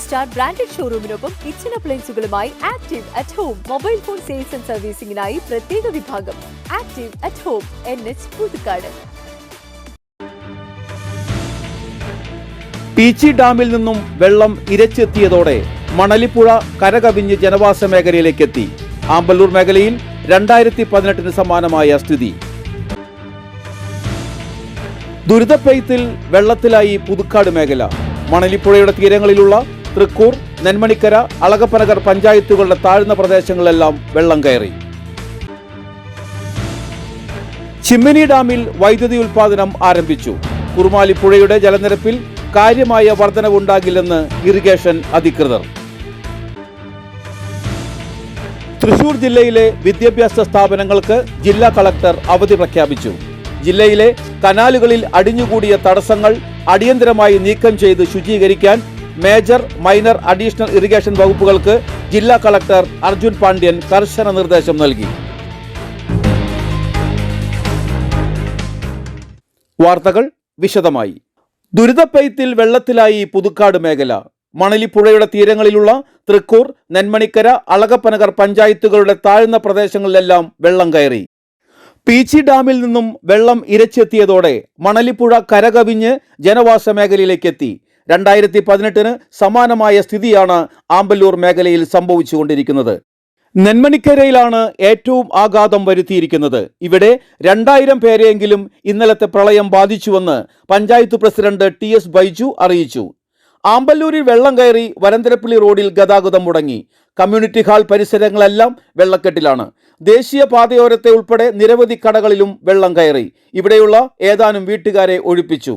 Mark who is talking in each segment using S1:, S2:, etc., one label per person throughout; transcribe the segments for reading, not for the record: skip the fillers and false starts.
S1: Star branded ഷോറൂമിനൊപ്പം kitchen അപ്ലയൻസുകളുമായി active at home mobile phone sales and സർവീസിംഗിനായി പ്രത്യേക വിഭാഗം active at home NH Puthukkad.
S2: Peechi ഡാമിൽ നിന്നും വെള്ളം ഇരച്ചെത്തിയതോടെ മണലിപ്പുഴ കരകവിഞ്ഞ് ജനവാസ മേഖലയിലേക്കെത്തി. ആമ്പല്ലൂർ മേഖലയിൽ 2018 സമാനമായ സ്ഥിതി. ദുരിതപ്പെയ്ത്തിൽ വെള്ളത്തിലായി പുതുക്കാട് മേഖല. മണലിപ്പുഴയുടെ തീരങ്ങളിലുള്ള തൃക്കൂർ, നെന്മണിക്കര, അളകപ്പനഗർ പഞ്ചായത്തുകളുടെ താഴ്ന്ന പ്രദേശങ്ങളിലെല്ലാം വെള്ളം കയറി. ചിമ്മിനി ഡാമിൽ വൈദ്യുതി ഉൽപാദനം ആരംഭിച്ചു. കുറുമാലിപ്പുഴയുടെ ജലനിരപ്പിൽ കാര്യമായ വർധനവുണ്ടാകില്ലെന്ന് ഇറിഗേഷൻ അധികൃതർ. തൃശൂർ ജില്ലയിലെ വിദ്യാഭ്യാസ സ്ഥാപനങ്ങൾക്ക് ജില്ലാ കളക്ടർ അവധി പ്രഖ്യാപിച്ചു. ജില്ലയിലെ കനാലുകളിൽ അടിഞ്ഞുകൂടിയ തടസ്സങ്ങൾ അടിയന്തരമായി നീക്കം ചെയ്ത് ശുചീകരിക്കാൻ മേജർ, മൈനർ, അഡീഷണൽ ഇറിഗേഷൻ വകുപ്പുകൾക്ക് ജില്ലാ കളക്ടർ അർജുൻ പാണ്ഡ്യൻ കർശന നിർദ്ദേശം നൽകി. വാർത്തകൾ വിശദമായി. ദുരിതപ്പെയ്ത്തിൽ വെള്ളത്തിലായി പുതുക്കാട് മേഖല. മണലിപ്പുഴയുടെ തീരങ്ങളിലുള്ള തൃക്കൂർ, നെന്മണിക്കര, അളകപ്പനഗർ പഞ്ചായത്തുകളുടെ താഴ്ന്ന പ്രദേശങ്ങളിലെല്ലാം വെള്ളം കയറി. പീച്ചി ഡാമിൽ നിന്നും വെള്ളം ഇരച്ചെത്തിയതോടെ മണലിപ്പുഴ കരകവിഞ്ഞ് ജനവാസ മേഖലയിലേക്കെത്തി. 2018 സമാനമായ സ്ഥിതിയാണ് ആമ്പല്ലൂർ മേഖലയിൽ സംഭവിച്ചുകൊണ്ടിരിക്കുന്നത്. നെന്മണിക്കരയിലാണ് ഏറ്റവും ആഘാതം വരുത്തിയിരിക്കുന്നത്. ഇവിടെ 2000 പേരെയെങ്കിലും ഇന്നലത്തെ പ്രളയം ബാധിച്ചുവെന്ന് പഞ്ചായത്ത് പ്രസിഡന്റ് TS ബൈജു അറിയിച്ചു. ആമ്പല്ലൂരിൽ വെള്ളം കയറി വരന്തരപ്പള്ളി റോഡിൽ ഗതാഗതം മുടങ്ങി. കമ്മ്യൂണിറ്റി ഹാൾ പരിസരങ്ങളെല്ലാം വെള്ളക്കെട്ടിലാണ്. ദേശീയ പാതയോരത്തെ ഉൾപ്പെടെ നിരവധി കടകളിലും വെള്ളം കയറി. ഇവിടെയുള്ള ഏതാനും വീട്ടുകാരെ ഒഴിപ്പിച്ചു.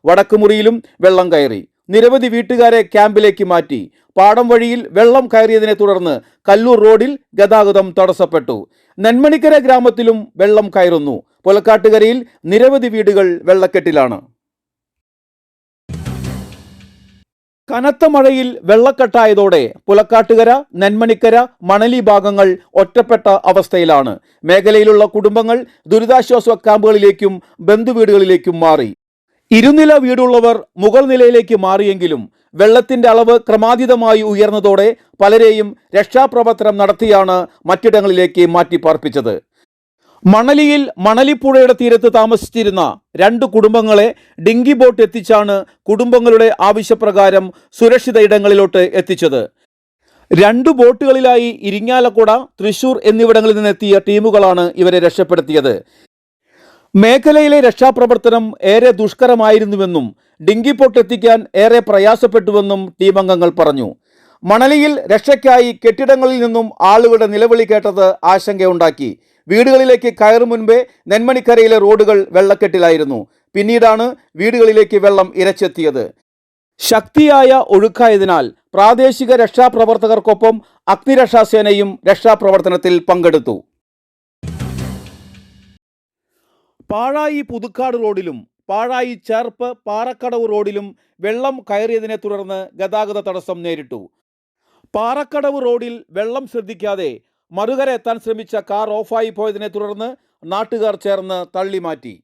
S2: വടക്കുമുറിയിലും വെള്ളം കയറി. നിരവധി വീട്ടുകാരെ ക്യാമ്പിലേക്ക് മാറ്റി. പാടം വഴിയിൽ വെള്ളം കയറിയതിനെ തുടർന്ന് കല്ലൂർ റോഡിൽ ഗതാഗതം തടസ്സപ്പെട്ടു. നെന്മണിക്കര ഗ്രാമത്തിലും വെള്ളം കയറുന്നു. പുലക്കാട്ടുകരയിൽ നിരവധി വീടുകൾ വെള്ളക്കെട്ടിലാണ്. കനത്ത മഴയിൽ വെള്ളക്കെട്ടായതോടെ പുലക്കാട്ടുകര, നെന്മണിക്കര, മണലി ഭാഗങ്ങൾ ഒറ്റപ്പെട്ട അവസ്ഥയിലാണ്. മേഖലയിലുള്ള കുടുംബങ്ങൾ ദുരിതാശ്വാസ ക്യാമ്പുകളിലേക്കും ബന്ധുവീടുകളിലേക്കും മാറി. ഇരുനില വീടുള്ളവർ മുകൾ നിലയിലേക്ക് മാറിയെങ്കിലും വെള്ളത്തിന്റെ അളവ് ക്രമാതീതമായി ഉയർന്നതോടെ പലരെയും രക്ഷാപ്രവർത്തനം നടത്തിയാണ് മറ്റിടങ്ങളിലേക്ക് മാറ്റിപ്പാർപ്പിച്ചത്. മണലിയിൽ മണലിപ്പുഴയുടെ തീരത്ത് താമസിച്ചിരുന്ന 2 കുടുംബങ്ങളെ ഡിങ്കി ബോട്ട് എത്തിച്ചാണ് കുടുംബങ്ങളുടെ ആവശ്യപ്രകാരം സുരക്ഷിത ഇടങ്ങളിലോട്ട് എത്തിച്ചത്. 2 ബോട്ടുകളിലായി ഇരിങ്ങാലക്കുട, തൃശൂർ എന്നിവിടങ്ങളിൽ നിന്നെത്തിയ ടീമുകളാണ് ഇവരെ രക്ഷപ്പെടുത്തിയത്. മേഖലയിലെ രക്ഷാപ്രവർത്തനം ഏറെ ദുഷ്കരമായിരുന്നുവെന്നും ഡിങ്കി ബോട്ട് എത്തിക്കാൻ ഏറെ പ്രയാസപ്പെട്ടുവെന്നും ടീമംഗങ്ങൾ പറഞ്ഞു. മണലിയിൽ രക്ഷയ്ക്കായി കെട്ടിടങ്ങളിൽ നിന്നും ആളുകളുടെ നിലവിളി കേട്ടത് ആശങ്കയുണ്ടാക്കി. വീടുകളിലേക്ക് കയറും മുൻപേ നെന്മണിക്കരയിലെ റോഡുകൾ വെള്ളക്കെട്ടിലായിരുന്നു. പിന്നീടാണ് വീടുകളിലേക്ക് വെള്ളം ഇരച്ചെത്തിയത്. ശക്തിയായ ഒഴുക്കായതിനാൽ പ്രാദേശിക രക്ഷാപ്രവർത്തകർക്കൊപ്പം അഗ്നിരക്ഷാസേനയും രക്ഷാപ്രവർത്തനത്തിൽ പങ്കെടുത്തു. പാഴായി പുതുക്കാട് റോഡിലും പാഴായി ചേർപ്പ് പാറക്കടവ് റോഡിലും വെള്ളം കയറിയതിനെ തുടർന്ന് ഗതാഗത തടസ്സം നേരിട്ടു. പാറക്കടവ് റോഡിൽ വെള്ളം ശ്രദ്ധിക്കാതെ മറുകര എത്താൻ ശ്രമിച്ച കാർ ഓഫായി പോയതിനെ തുടർന്ന് നാട്ടുകാർ ചേർന്ന് തള്ളിമാറ്റി.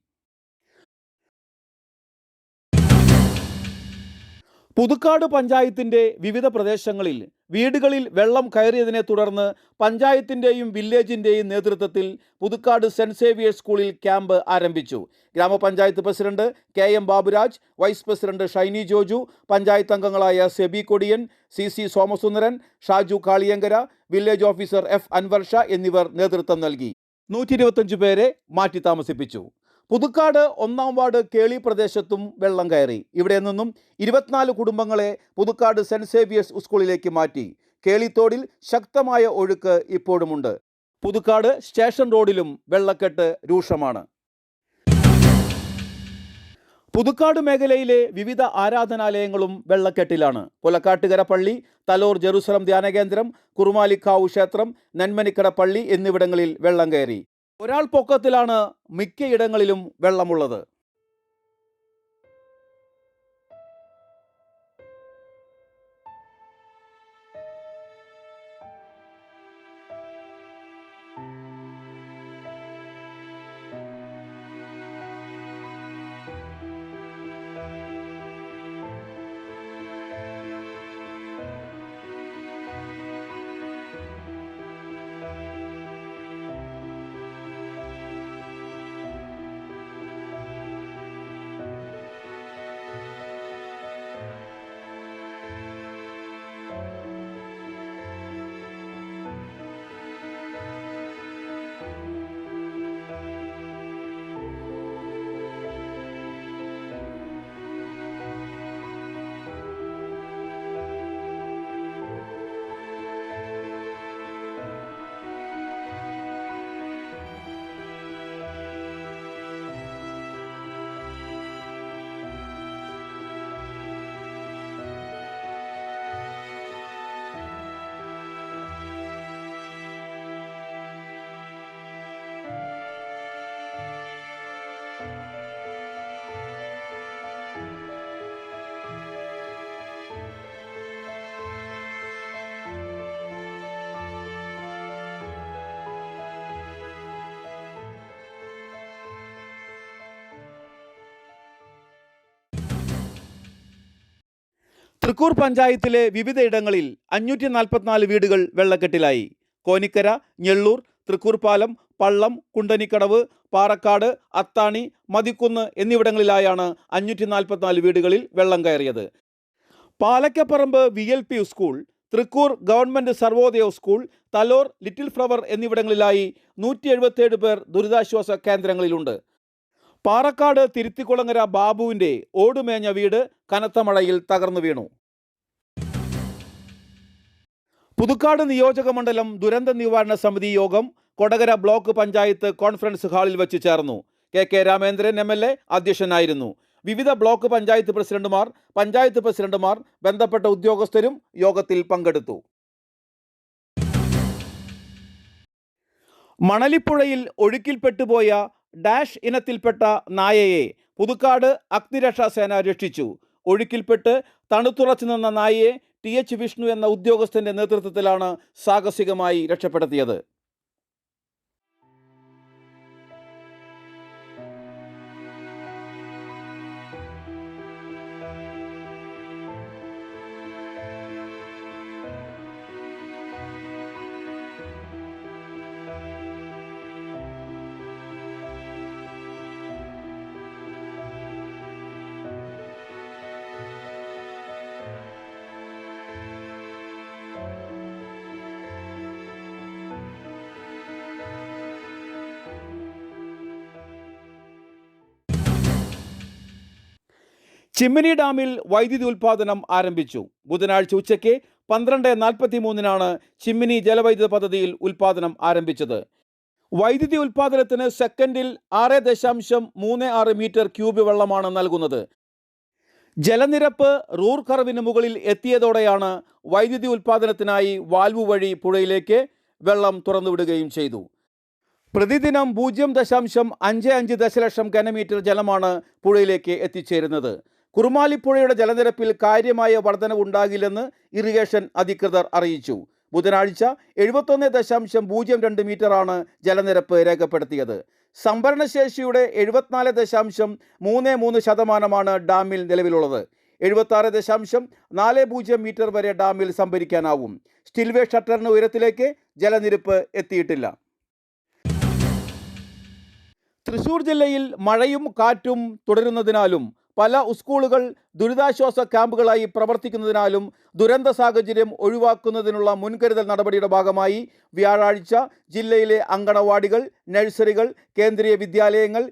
S2: പുതുക്കാട് പഞ്ചായത്തിന്റെ വിവിധ പ്രദേശങ്ങളിൽ വീടുകളിൽ വെള്ളം കയറിയതിനെ തുടർന്ന് പഞ്ചായത്തിന്റെയും വില്ലേജിന്റെയും നേതൃത്വത്തിൽ പുതുക്കാട് സെന്റ് സേവിയേഴ്സ് സ്കൂളിൽ ക്യാമ്പ് ആരംഭിച്ചു. ഗ്രാമപഞ്ചായത്ത് president KM Baburaj, vice president Shiny Joju, panchayat അംഗങ്ങളായ Seby Kodiyan, CC Somasundaran, Shaju Kaliyankara, village officer F Anwar Shah എന്നിവർ നേതൃത്വം നൽകി. 125 പേരെ മാറ്റി താമസിപ്പിച്ചു. പുതുക്കാട് 1-ാം വാർഡ് കേളി പ്രദേശത്തും വെള്ളം കയറി. ഇവിടെ നിന്നും 24 കുടുംബങ്ങളെ പുതുക്കാട് സെന്റ് സേവിയേഴ്സ് സ്കൂളിലേക്ക് മാറ്റി. കേളിത്തോടിൽ ശക്തമായ ഒഴുക്ക് ഇപ്പോഴുമുണ്ട്. പുതുക്കാട് സ്റ്റേഷൻ റോഡിലും വെള്ളക്കെട്ട് രൂക്ഷമാണ്. പുതുക്കാട് മേഖലയിലെ വിവിധ ആരാധനാലയങ്ങളും വെള്ളക്കെട്ടിലാണ്. പുലക്കാട്ടുകര പള്ളി, തലോർ ജെറുസലം ധ്യാനകേന്ദ്രം, കുറുമാലിക്കാവ് ക്ഷേത്രം, നെന്മണിക്കര പള്ളി എന്നിവിടങ്ങളിൽ വെള്ളം കയറി. ഒരാൾ പൊക്കത്തിലാണ് മിക്കയിടങ്ങളിലും വെള്ളമുള്ളത്. തൃക്കൂർ പഞ്ചായത്തിലെ വിവിധയിടങ്ങളിൽ 544 വീടുകൾ വെള്ളക്കെട്ടിലായി. കോനിക്കര, ഞെള്ളൂർ, തൃക്കൂർ പാലം, പള്ളം, കുണ്ടനിക്കടവ്, പാറക്കാട്, അത്താണി, മതിക്കുന്ന് എന്നിവിടങ്ങളിലായാണ് 544 വീടുകളിൽ വെള്ളം കയറിയത്. Palakkaparambu VLP school, Thrikkur government Sarvodaya school, Thalore, little flower എന്നിവിടങ്ങളിലായി 177 പേർ ദുരിതാശ്വാസ കേന്ദ്രങ്ങളിലുണ്ട്. പാറക്കാട് തിരുത്തിക്കുളങ്ങര ബാബുവിന്റെ ഓടുമേഞ്ഞ വീട് കനത്ത മഴയിൽ തകർന്നു വീണു. പുതുക്കാട് നിയോജക മണ്ഡലം ദുരന്ത നിവാരണ സമിതി യോഗം കൊടകര ബ്ലോക്ക് പഞ്ചായത്ത് കോൺഫറൻസ് ഹാളിൽ വെച്ച് ചേർന്നു. KK രാമേന്ദ്രൻ MLA അധ്യക്ഷനായിരുന്നു. വിവിധ ബ്ലോക്ക് പഞ്ചായത്ത് പ്രസിഡന്റുമാർ, ബന്ധപ്പെട്ട ഉദ്യോഗസ്ഥരും യോഗത്തിൽ പങ്കെടുത്തു. മണലിപ്പുഴയിൽ ഒഴുക്കിൽപ്പെട്ടുപോയ ഡാഷ് ഇനത്തിൽപ്പെട്ട നായയെ പുതുക്കാട് അഗ്നിരക്ഷാസേന രക്ഷിച്ചു. ഒഴുക്കിൽപ്പെട്ട് തണുത്തുറച്ചു നിന്ന നായയെ TH വിഷ്ണു എന്ന ഉദ്യോഗസ്ഥന്റെ നേതൃത്വത്തിലാണ് സാഹസികമായി രക്ഷപ്പെടുത്തിയത്. ചിമ്മിനി ഡാമിൽ വൈദ്യുതി ഉൽപ്പാദനം ആരംഭിച്ചു. ബുധനാഴ്ച ഉച്ചയ്ക്ക് 12:43 ചിമ്മിനി ജലവൈദ്യുത പദ്ധതിയിൽ ഉൽപ്പാദനം ആരംഭിച്ചത്. വൈദ്യുതി ഉൽപ്പാദനത്തിന് സെക്കൻഡിൽ 6.36 മീറ്റർ ക്യൂബ് വെള്ളമാണ് നൽകുന്നത്. ജലനിരപ്പ് റൂർ കർവിന് മുകളിൽ എത്തിയതോടെയാണ് വൈദ്യുതി ഉൽപ്പാദനത്തിനായി വാൽവ് വഴി പുഴയിലേക്ക് വെള്ളം തുറന്നുവിടുകയും ചെയ്തു. പ്രതിദിനം 0.55 ദശലക്ഷം ഘനമീറ്റർ ജലമാണ് പുഴയിലേക്ക് എത്തിച്ചേരുന്നത്. കുറുമാലിപ്പുഴയുടെ ജലനിരപ്പിൽ കാര്യമായ വർധനവുണ്ടാകില്ലെന്ന് ഇറിഗേഷൻ അധികൃതർ അറിയിച്ചു. ബുധനാഴ്ച 71.02 മീറ്ററാണ് ജലനിരപ്പ് രേഖപ്പെടുത്തിയത്. സംഭരണശേഷിയുടെ 74.33% ഡാമിൽ നിലവിലുള്ളത്. 76.40 മീറ്റർ വരെ ഡാമിൽ സംഭരിക്കാനാവും. സ്റ്റിൽവേ ഷട്ടറിന് ഉയരത്തിലേക്ക് ജലനിരപ്പ് എത്തിയിട്ടില്ല. തൃശൂർ ജില്ലയിൽ മഴയും കാറ്റും തുടരുന്നതിനാലും പല സ്കൂളുകൾ ദുരിതാശ്വാസ ക്യാമ്പുകളായി പ്രവർത്തിക്കുന്നതിനാലും ദുരന്ത സാഹചര്യം ഒഴിവാക്കുന്നതിനുള്ള മുൻകരുതൽ നടപടിയുടെ ഭാഗമായി വ്യാഴാഴ്ച ജില്ലയിലെ അങ്കണവാടികൾ, നഴ്സറികൾ, കേന്ദ്രീയ വിദ്യാലയങ്ങൾ,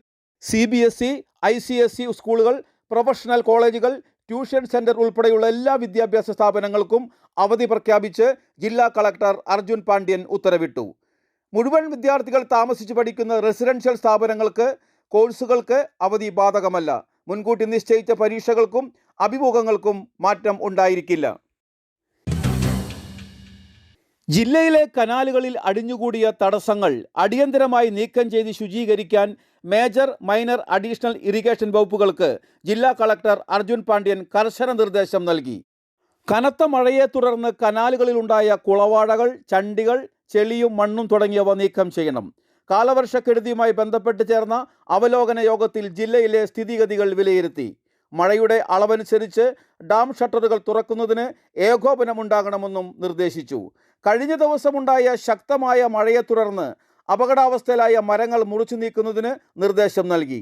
S2: CBSE, ICSE സ്കൂളുകൾ, പ്രൊഫഷണൽ കോളേജുകൾ, ട്യൂഷൻ സെന്റർ ഉൾപ്പെടെയുള്ള എല്ലാ വിദ്യാഭ്യാസ സ്ഥാപനങ്ങൾക്കും അവധി പ്രഖ്യാപിച്ച് ജില്ലാ കളക്ടർ അർജുൻ പാണ്ഡ്യൻ ഉത്തരവിട്ടു. മുഴുവൻ വിദ്യാർത്ഥികൾ താമസിച്ച് പഠിക്കുന്ന റെസിഡൻഷ്യൽ സ്ഥാപനങ്ങൾക്ക്, കോഴ്സുകൾക്ക് അവധി ബാധകമല്ല. മുൻകൂട്ടി നിശ്ചയിച്ച പരീക്ഷകൾക്കും അഭിമുഖങ്ങൾക്കും മാറ്റം ഉണ്ടായിരിക്കില്ല. ജില്ലയിലെ കനാലുകളിൽ അടിഞ്ഞുകൂടിയ തടസ്സങ്ങൾ അടിയന്തരമായി നീക്കം ചെയ്ത് ശുചീകരിക്കാൻ മേജർ, മൈനർ, അഡീഷണൽ ഇറിഗേഷൻ വകുപ്പുകൾക്ക് ജില്ലാ കളക്ടർ അർജുൻ പാണ്ഡ്യൻ കർശന നിർദ്ദേശം നൽകി. കനത്ത മഴയെ തുടർന്ന് കനാലുകളിലുണ്ടായ കുളവാടകൾ, ചണ്ടികൾ, ചെളിയും മണ്ണും തുടങ്ങിയവ നീക്കം ചെയ്യണം. കാലവർഷക്കെടുതിയുമായി ബന്ധപ്പെട്ട് ചേർന്ന അവലോകന യോഗത്തിൽ ജില്ലയിലെ സ്ഥിതിഗതികൾ വിലയിരുത്തി. മഴയുടെ അളവനുസരിച്ച് ഡാം ഷട്ടറുകൾ തുറക്കുന്നതിന് ഏകോപനമുണ്ടാകണമെന്നും നിർദ്ദേശിച്ചു. കഴിഞ്ഞ ദിവസമുണ്ടായ ശക്തമായ മഴയെ തുടർന്ന് അപകടാവസ്ഥയിലായ മരങ്ങൾ മുറിച്ചു നീക്കുന്നതിന് നിർദ്ദേശം നൽകി.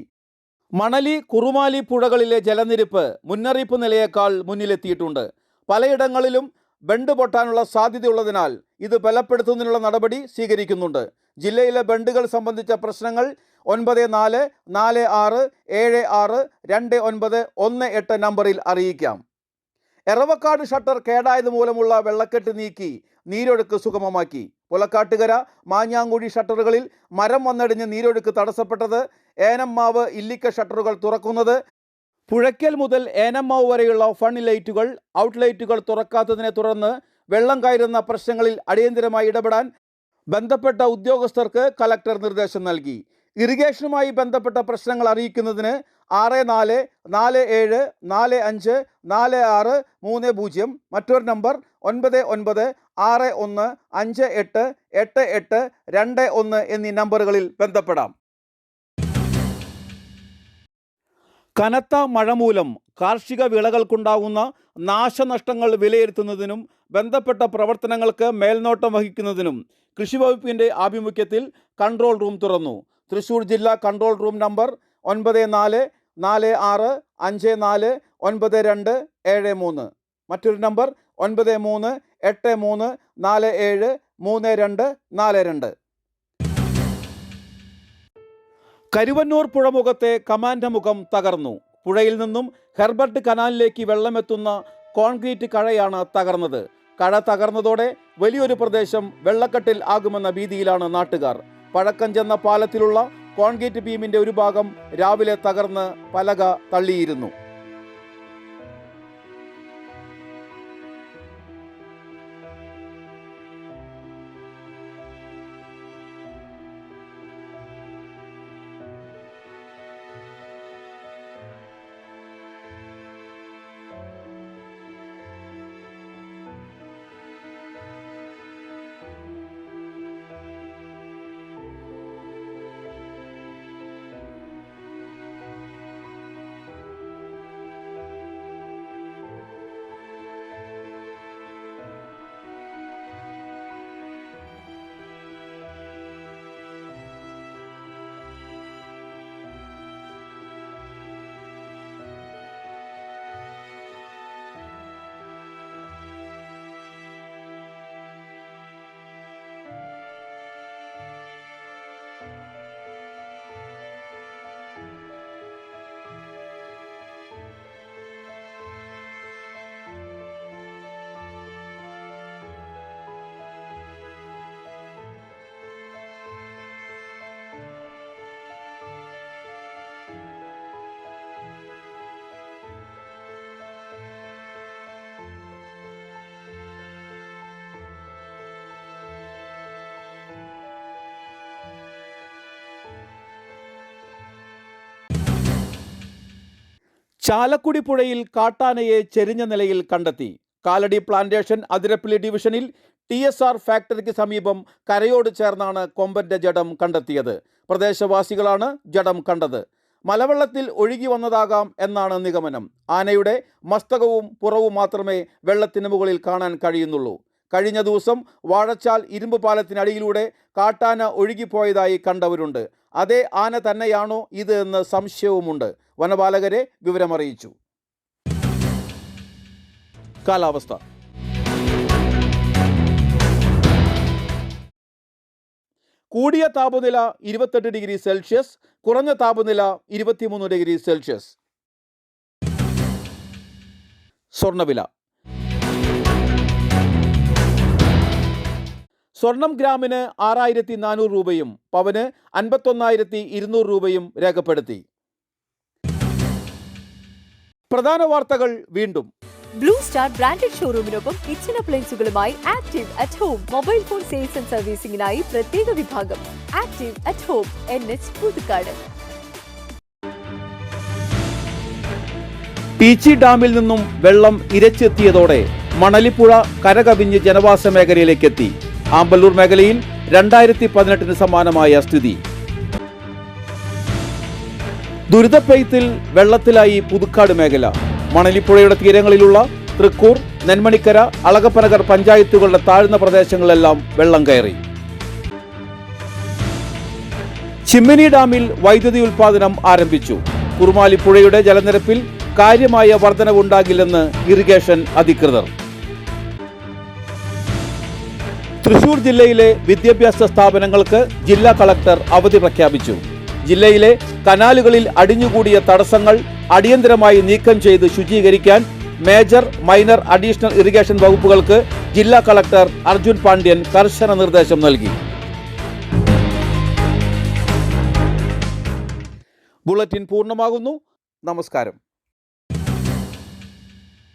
S2: മണലി, കുറുമാലി പുഴകളിലെ ജലനിരപ്പ് മുന്നറിയിപ്പ് നിലയേക്കാൾ മുന്നിലെത്തിയിട്ടുണ്ട്. പലയിടങ്ങളിലും ബണ്ട് പൊട്ടാനുള്ള സാധ്യതയുള്ളതിനാൽ ഇത് ബലപ്പെടുത്തുന്നതിനുള്ള നടപടി സ്വീകരിക്കുന്നുണ്ട്. ജില്ലയിലെ ബണ്ടുകൾ സംബന്ധിച്ച പ്രശ്നങ്ങൾ 9446762918 നമ്പറിൽ അറിയിക്കാം. എറവക്കാട് ഷട്ടർ കേടായത് മൂലമുള്ള വെള്ളക്കെട്ട് നീക്കി നീരൊഴുക്ക് സുഗമമാക്കി. പുലക്കാട്ടുകര, മാഞ്ഞാങ്കുഴി ഷട്ടറുകളിൽ മരം വന്നടിഞ്ഞ് നീരൊഴുക്ക് തടസ്സപ്പെട്ടത്. ഏനമ്മാവ്, ഇല്ലിക്ക ഷട്ടറുകൾ തുറക്കുന്നത്. പുഴയ്ക്കൽ മുതൽ ഏനമ്മാവ് വരെയുള്ള ഫൺ ലൈറ്റുകൾ, ഔട്ട്ലൈറ്റുകൾ തുറക്കാത്തതിനെ തുടർന്ന് വെള്ളം കയറുന്ന പ്രശ്നങ്ങളിൽ അടിയന്തരമായി ഇടപെടാൻ ബന്ധപ്പെട്ട ഉദ്യോഗസ്ഥർക്ക് കലക്ടർ നിർദ്ദേശം നൽകി. ഇറിഗേഷനുമായി ബന്ധപ്പെട്ട പ്രശ്നങ്ങൾ അറിയിക്കുന്നതിന് 64454630, മറ്റൊരു നമ്പർ 9961588821 എന്നീ നമ്പറുകളിൽ ബന്ധപ്പെടാം. കനത്ത മഴ മൂലം കാർഷിക വിളകൾക്കുണ്ടാകുന്ന നാശനഷ്ടങ്ങൾ വിലയിരുത്തുന്നതിനും ബന്ധപ്പെട്ട പ്രവർത്തനങ്ങൾക്ക് മേൽനോട്ടം വഹിക്കുന്നതിനും കൃഷിവകുപ്പിൻ്റെ ആഭിമുഖ്യത്തിൽ കൺട്രോൾ റൂം തുറന്നു. തൃശ്ശൂർ ജില്ലാ കൺട്രോൾ റൂം നമ്പർ 9446549273. മറ്റൊരു നമ്പർ 9383473242. കരുവന്നൂർ പുഴമുഖത്തെ കമാൻഡ് മുഖം തകർന്നു. പുഴയിൽ നിന്നും ഹെർബർട്ട് കനാലിലേക്ക് വെള്ളമെത്തുന്ന കോൺക്രീറ്റ് കഴയാണ് തകർന്നത്. കഴ തകർന്നതോടെ വലിയൊരു പ്രദേശം വെള്ളക്കെട്ടിൽ ആകുമെന്ന ഭീതിയിലാണ് നാട്ടുകാർ. പഴക്കം ചെന്ന പാലത്തിലുള്ള കോൺക്രീറ്റ് ബീമിന്റെ ഒരു ഭാഗം രാവിലെ തകർന്ന് പലക തള്ളിയിരുന്നു. ചാലക്കുടി പുഴയിൽ കാട്ടാനയെ ചെരിഞ്ഞ നിലയിൽ കണ്ടെത്തി. കാലടി പ്ലാന്റേഷൻ അതിരപ്പള്ളി ഡിവിഷനിൽ TSR ഫാക്ടറിക്ക് സമീപം കരയോട് ചേർന്നാണ് കൊമ്പന്റെ ജഡം കണ്ടെത്തിയത്. പ്രദേശവാസികളാണ് ജഡം കണ്ടത്. മലവെള്ളത്തിൽ ഒഴുകി വന്നതാകാം എന്നാണ് നിഗമനം. ആനയുടെ മസ്തകവും പുറവും മാത്രമേ വെള്ളത്തിന് മുകളിൽ കാണാൻ കഴിയുന്നുള്ളൂ. കഴിഞ്ഞ ദിവസം വാഴച്ചാൽ ഇരുമ്പ് പാലത്തിനടിയിലൂടെ കാട്ടാന ഒഴുകിപ്പോയതായി കണ്ടവരുണ്ട്. അതേ ആന തന്നെയാണോ ഇത് എന്ന് സംശയവുമുണ്ട്. വനപാലകരെ വിവരമറിയിച്ചു. കാലാവസ്ഥ. കൂടിയ താപനില 28 ഡിഗ്രി സെൽഷ്യസ്, കുറഞ്ഞ താപനില 23 ഡിഗ്രി സെൽഷ്യസ്. സ്വർണ്ണവില. സ്വർണം ഗ്രാമിന് 6400 രൂപയും പവന് 51,200 രൂപയും രേഖപ്പെടുത്തി. പ്രധാന വാർത്തകൾ വീണ്ടും.
S1: ബ്ലൂ സ്റ്റാർ ബ്രാൻഡഡ് ഷോറൂമിനൊപ്പം കിച്ചൺ അപ്ലയൻസുകളുമായി active at home mobile phone sales and സർവീസിംഗിനായി പ്രത്യേക വിഭാഗം. Active at home, NH Puthukkad.
S2: Peechi ഡാമിൽ നിന്നും വെള്ളം ഇരച്ചെത്തിയതോടെ മണലിപ്പുഴ കരകവിഞ്ഞ് ജനവാസ മേഖലയിലേക്കെത്തി. ആമ്പല്ലൂർ മേഖലയിൽ 2018 സമാനമായ സ്ഥിതി. ദുരിതപ്പെയ്ത്തിൽ വെള്ളത്തിലായി പുതുക്കാട് മേഖല. മണലിപ്പുഴയുടെ തീരങ്ങളിലുള്ള തൃക്കൂർ, നെന്മണിക്കര, അളകപ്പനഗർ പഞ്ചായത്തുകളുടെ താഴ്ന്ന പ്രദേശങ്ങളെല്ലാം വെള്ളം കയറി. ചിമ്മിനി ഡാമിൽ വൈദ്യുതി ഉൽപാദനം ആരംഭിച്ചു. കുറുമാലിപ്പുഴയുടെ ജലനിരപ്പിൽ കാര്യമായ വർധനവുണ്ടാകില്ലെന്ന് ഇറിഗേഷൻ അധികൃതർ. തൃശൂർ ജില്ലയിലെ വിദ്യാഭ്യാസ സ്ഥാപനങ്ങൾക്ക് ജില്ലാ കളക്ടർ അവധി പ്രഖ്യാപിച്ചു. ജില്ലയിലെ കനാലുകളിൽ അടിഞ്ഞുകൂടിയ തടസ്സങ്ങൾ അടിയന്തരമായി നീക്കം ചെയ്ത് ശുചീകരിക്കാൻ മേജർ, മൈനർ, അഡീഷണൽ ഇറിഗേഷൻ വകുപ്പുകൾക്ക് ജില്ലാ കളക്ടർ അർജുൻ പാണ്ഡ്യൻ കർശന നിർദ്ദേശം നൽകി. ബുള്ളറ്റിൻ പൂർണ്ണമാകുന്നു. നമസ്കാരം.